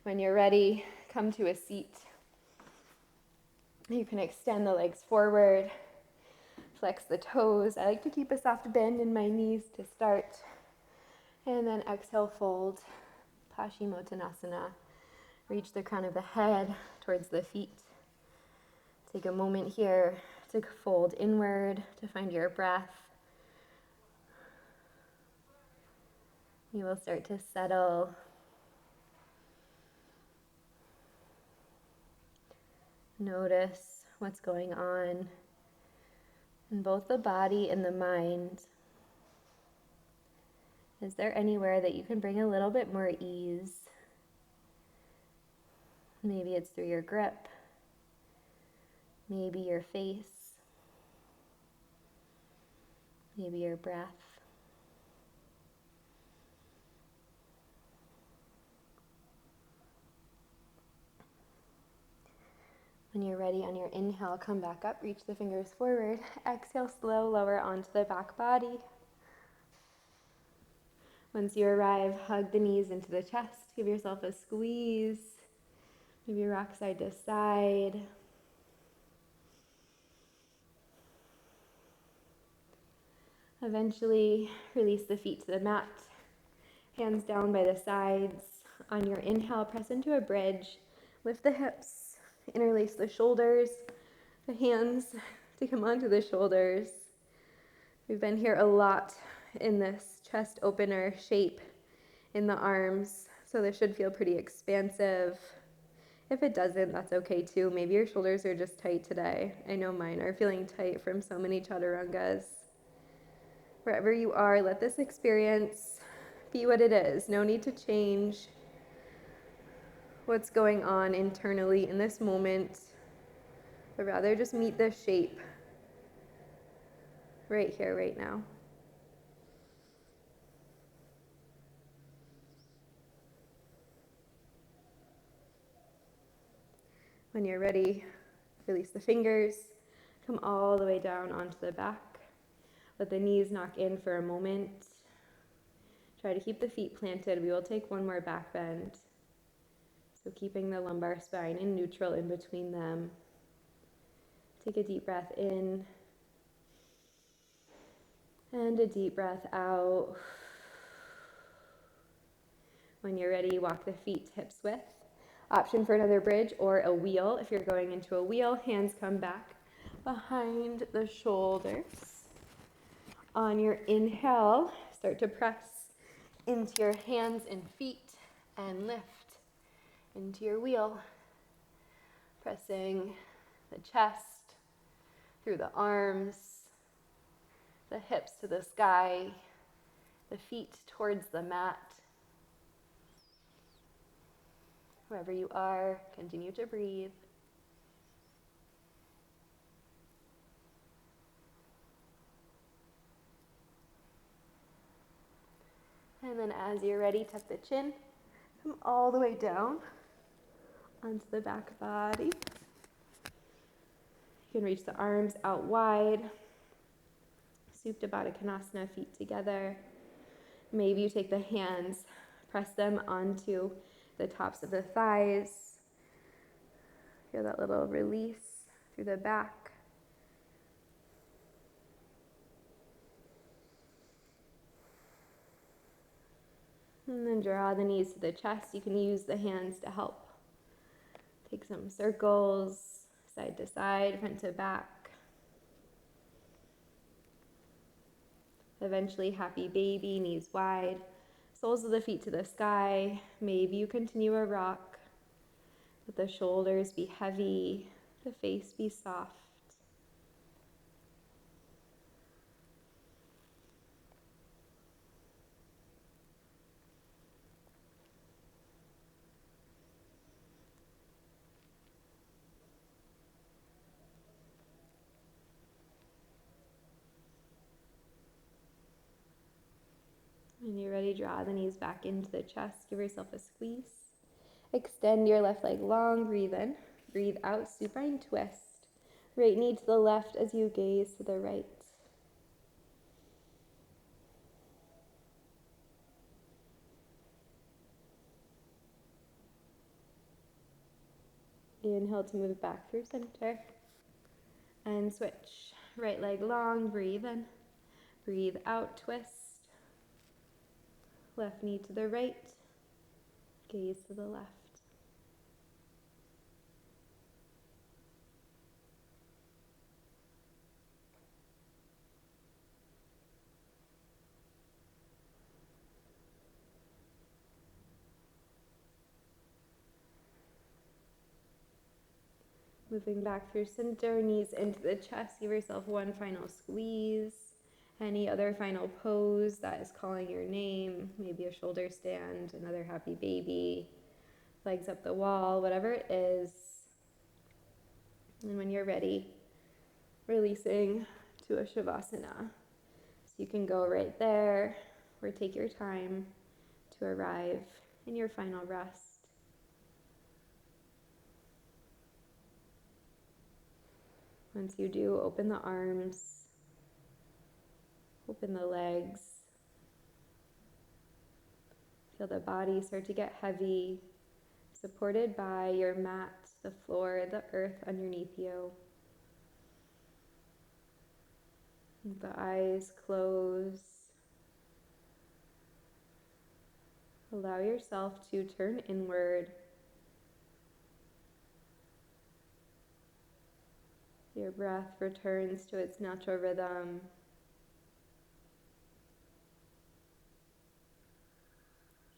When you're ready, come to a seat. You can extend the legs forward. Flex the toes. I like to keep a soft bend in my knees to start. And then exhale, fold. Paschimottanasana. Reach the crown of the head towards the feet. Take a moment here to fold inward, to find your breath. You will start to settle. Notice what's going on in both the body and the mind. Is there anywhere that you can bring a little bit more ease? Maybe it's through your grip, maybe your face, maybe your breath. When you're ready on your inhale, come back up, reach the fingers forward. Exhale, slow, lower onto the back body. Once you arrive, hug the knees into the chest. Give yourself a squeeze. Maybe rock side to side. Eventually, release the feet to the mat. Hands down by the sides. On your inhale, press into a bridge. Lift the hips. Interlace the shoulders. The hands to come onto the shoulders. We've been here a lot in this chest opener shape in the arms, so this should feel pretty expansive. If it doesn't, that's okay too. Maybe your shoulders are just tight today. I know mine are feeling tight from so many chaturangas. Wherever you are, let this experience be what it is. No need to change what's going on internally in this moment, but rather just meet this shape right here, right now. When you're ready, release the fingers, come all the way down onto the back. Let the knees knock in for a moment. Try to keep the feet planted. We will take one more back bend. So keeping the lumbar spine in neutral in between them. Take a deep breath in and a deep breath out. When you're ready, walk the feet hips width. Option for another bridge or a wheel. If you're going into a wheel, hands come back behind the shoulders. On your inhale, start to press into your hands and feet and lift into your wheel. Pressing the chest through the arms, the hips to the sky, the feet towards the mat. Wherever you are, continue to breathe. And then as you're ready, tuck the chin, come all the way down onto the back body. You can reach the arms out wide. Supta Baddha Konasana, feet together. Maybe you take the hands, press them onto the tops of the thighs. Feel that little release through the back. And then draw the knees to the chest. You can use the hands to help. Take some circles, side to side, front to back. Eventually, happy baby, knees wide, soles of the feet to the sky. Maybe you continue a rock. Let the shoulders be heavy, the face be soft. When you're ready, draw the knees back into the chest. Give yourself a squeeze. Extend your left leg long. Breathe in. Breathe out. Supine twist. Right knee to the left as you gaze to the right. Inhale to move back through center. And switch. Right leg long. Breathe in. Breathe out. Twist. Left knee to the right. Gaze to the left. Moving back through center, knees into the chest. Give yourself one final squeeze. Any other final pose that is calling your name, maybe a shoulder stand, another happy baby, legs up the wall, whatever it is. And when you're ready, releasing to a Shavasana. So you can go right there or take your time to arrive in your final rest. Once you do, open the arms, open the legs. Feel the body start to get heavy, supported by your mat, the floor, the earth underneath you. The eyes close. Allow yourself to turn inward. Your breath returns to its natural rhythm.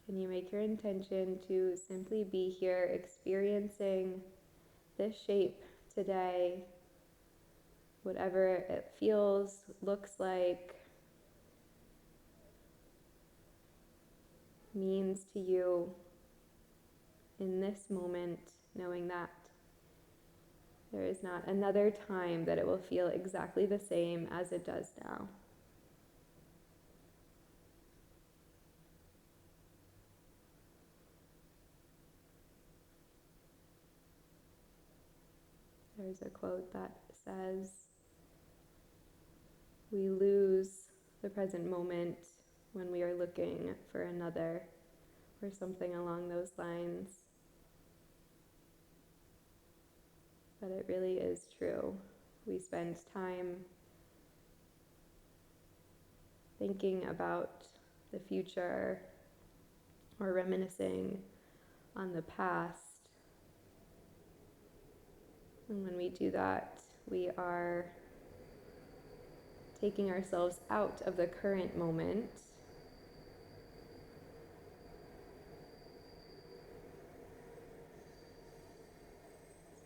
Can you make your intention to simply be here experiencing this shape today, whatever it feels, looks like, means to you in this moment, knowing that there is not another time that it will feel exactly the same as it does now. There's a quote that says, "We lose the present moment when we are looking for another," or something along those lines. But it really is true. We spend time thinking about the future or reminiscing on the past. And when we do that, we are taking ourselves out of the current moment.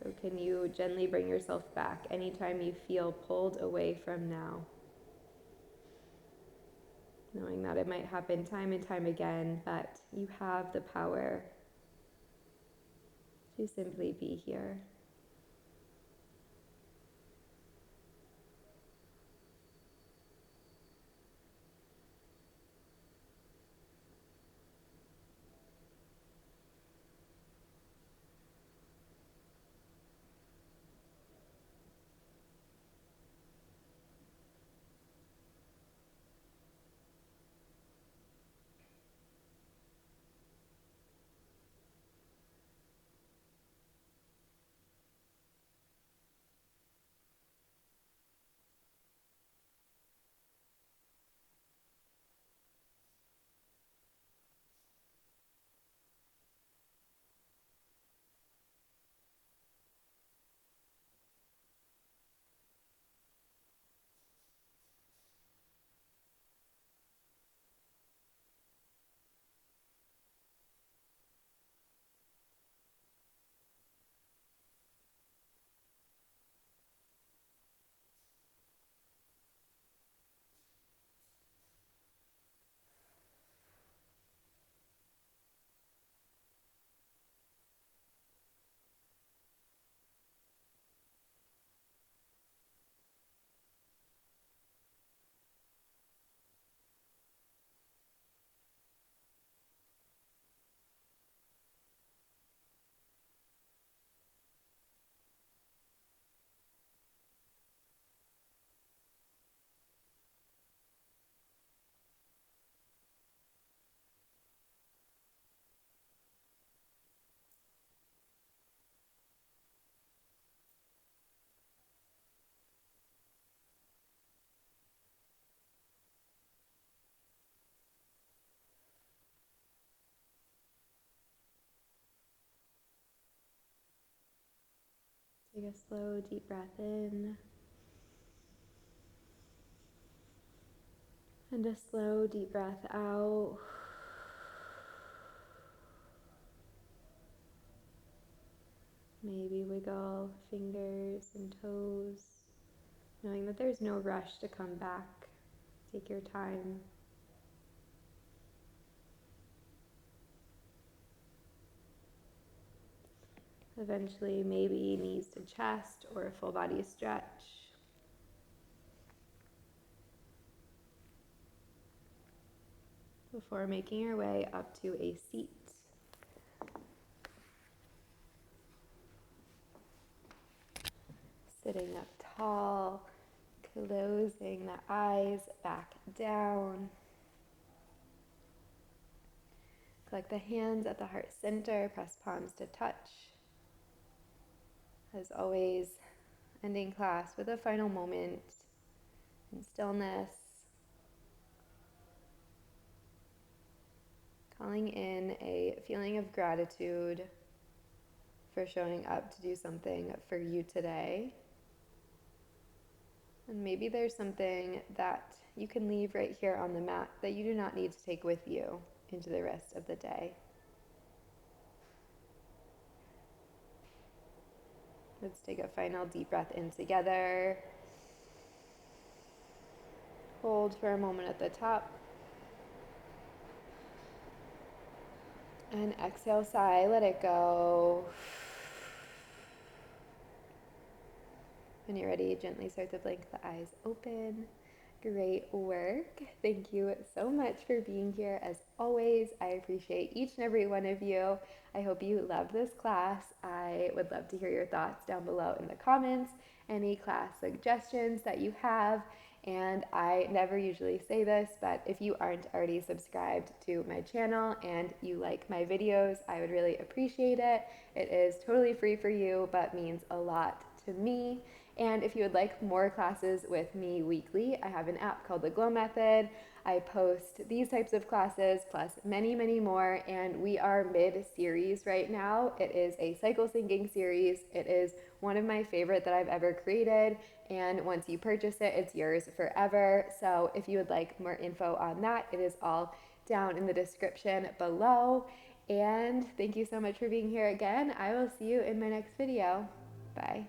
So can you gently bring yourself back anytime you feel pulled away from now? Knowing that it might happen time and time again, but you have the power to simply be here. Take a slow, deep breath in. And a slow, deep breath out. Maybe wiggle fingers and toes, knowing that there's no rush to come back. Take your time. Eventually, maybe knees to chest or a full body stretch. Before making your way up to a seat. Sitting up tall, closing the eyes back down. Collect the hands at the heart center, press palms to touch. As always, ending class with a final moment in stillness. Calling in a feeling of gratitude for showing up to do something for you today. And maybe there's something that you can leave right here on the mat that you do not need to take with you into the rest of the day. Let's take a final deep breath in together. Hold for a moment at the top. And exhale, sigh, let it go. When you're ready, gently start to blink the eyes open. Great work. Thank you so much for being here. As always, I appreciate each and every one of you. I hope you loved this class. I would love to hear your thoughts down below in the comments, any class suggestions that you have. And I never usually say this, but if you aren't already subscribed to my channel and you like my videos, I would really appreciate it. It is totally free for you, but means a lot to me. And if you would like more classes with me weekly, I have an app called The Glow Method. I post these types of classes plus many, many more, and we are mid-series right now. It is a cycle syncing series. It is one of my favorite that I've ever created, and once you purchase it, it's yours forever. So if you would like more info on that, it is all down in the description below. And thank you so much for being here again. I will see you in my next video. Bye.